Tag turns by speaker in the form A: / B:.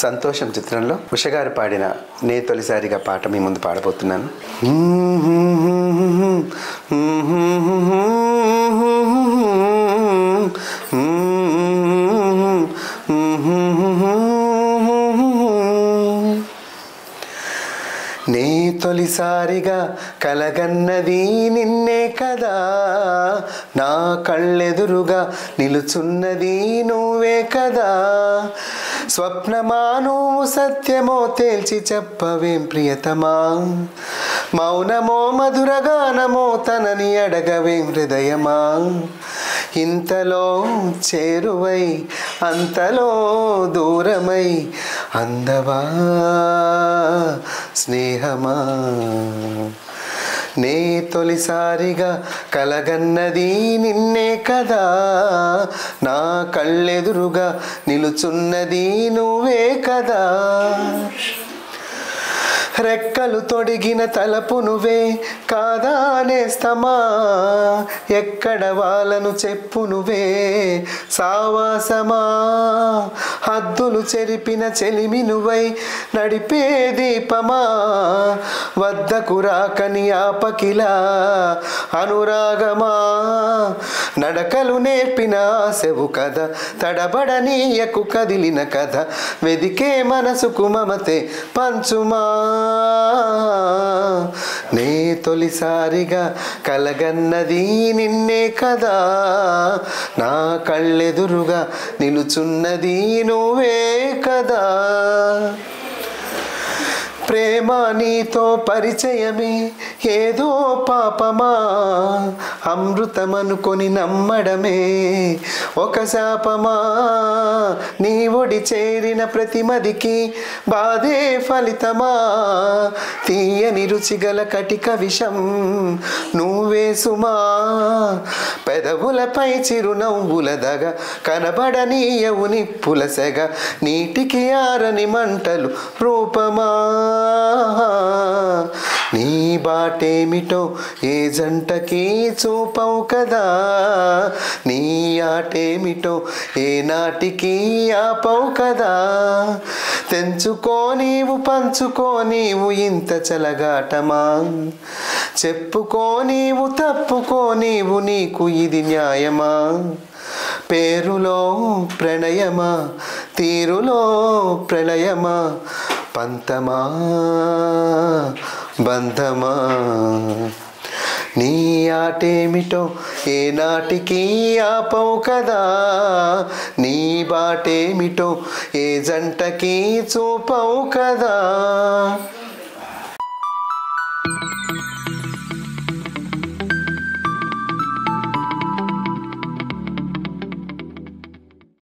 A: సంతోషం చిత్రంలో ఉషగారు పాడిన నే తొలిసారిగా పాట మీ ముందు పాడబోతున్నాను. నే తొలిసారిగా కలగన్నది నిన్నే కదా, నా కళ్ళెదురుగా నిలుచున్నది నువ్వే కదా. స్వప్నమా నువ్వు సత్యమో తేల్చి చెప్పవేం ప్రియతమా, మౌనమో మధురగానమో తనని అడగవేం హృదయమా. ఇంతలో చేరువై అంతలో దూరమై అందవా స్నేహమా. నే తొలిసారిగా కలగన్నది నిన్నే కదా, నా కళ్ళెదురుగా నిలుచున్నది నువ్వే కదా. రెక్కలు తొడిగిన తలపు నువ్వే కాదా నేస్తమా, ఎక్కడ వాళ్ళను చెప్పు నువ్వే సావాసమా. హద్దులు చెరిపిన చెలిమి నువ్వై నడిపే దీపమా, వద్దకు రాకని ఆపకిలా అనురాగమా. నడకలు నేర్పిన ఆశవు కథ, తడబడనీయకు కదిలిన కథ, వెదికే మనసుకు మమతే పంచుమా. నే తొలిసారిగా కలగన్నది నిన్నే కదా, నా కళ్ళెదురుగా నిలుచున్నది నువ్వే కదా. ప్రేమ నీతో పరిచయమే ఏదో పాపమా, అమృతమనుకొని నమ్మడమే ఒక శాపమా. నీ ఒడి చేరిన ప్రతిమదికి బాధే ఫలితమా, తీయని రుచిగల కటిక విషం నువ్వే సుమా. పెదవులపై చిరునవ్వుల దగ, కనబడనీయవు నిప్పుల సెగ, నీటికి ఆరని మంటలు రూపమా. నీ బాటేమిటో ఏ జంటకి చూపవు కదా, నీ ఆటేమిటో ఏ నాటికి ఆపవు కదా. తెంచుకో నీవు పంచుకో నీవు ఇంత చలగాటమా, చెప్పుకో నీవు తప్పుకో నీవు నీకు ఇది న్యాయమా. పేరులో ప్రణయమా తీరులో ప్రళయమా, పంతమా బంధమా. నీ ఆటేమిటో ఏ నాటికి ఆపవు కదా, నీ బాటేమిటో ఏ జంటకి చూపవు కదా.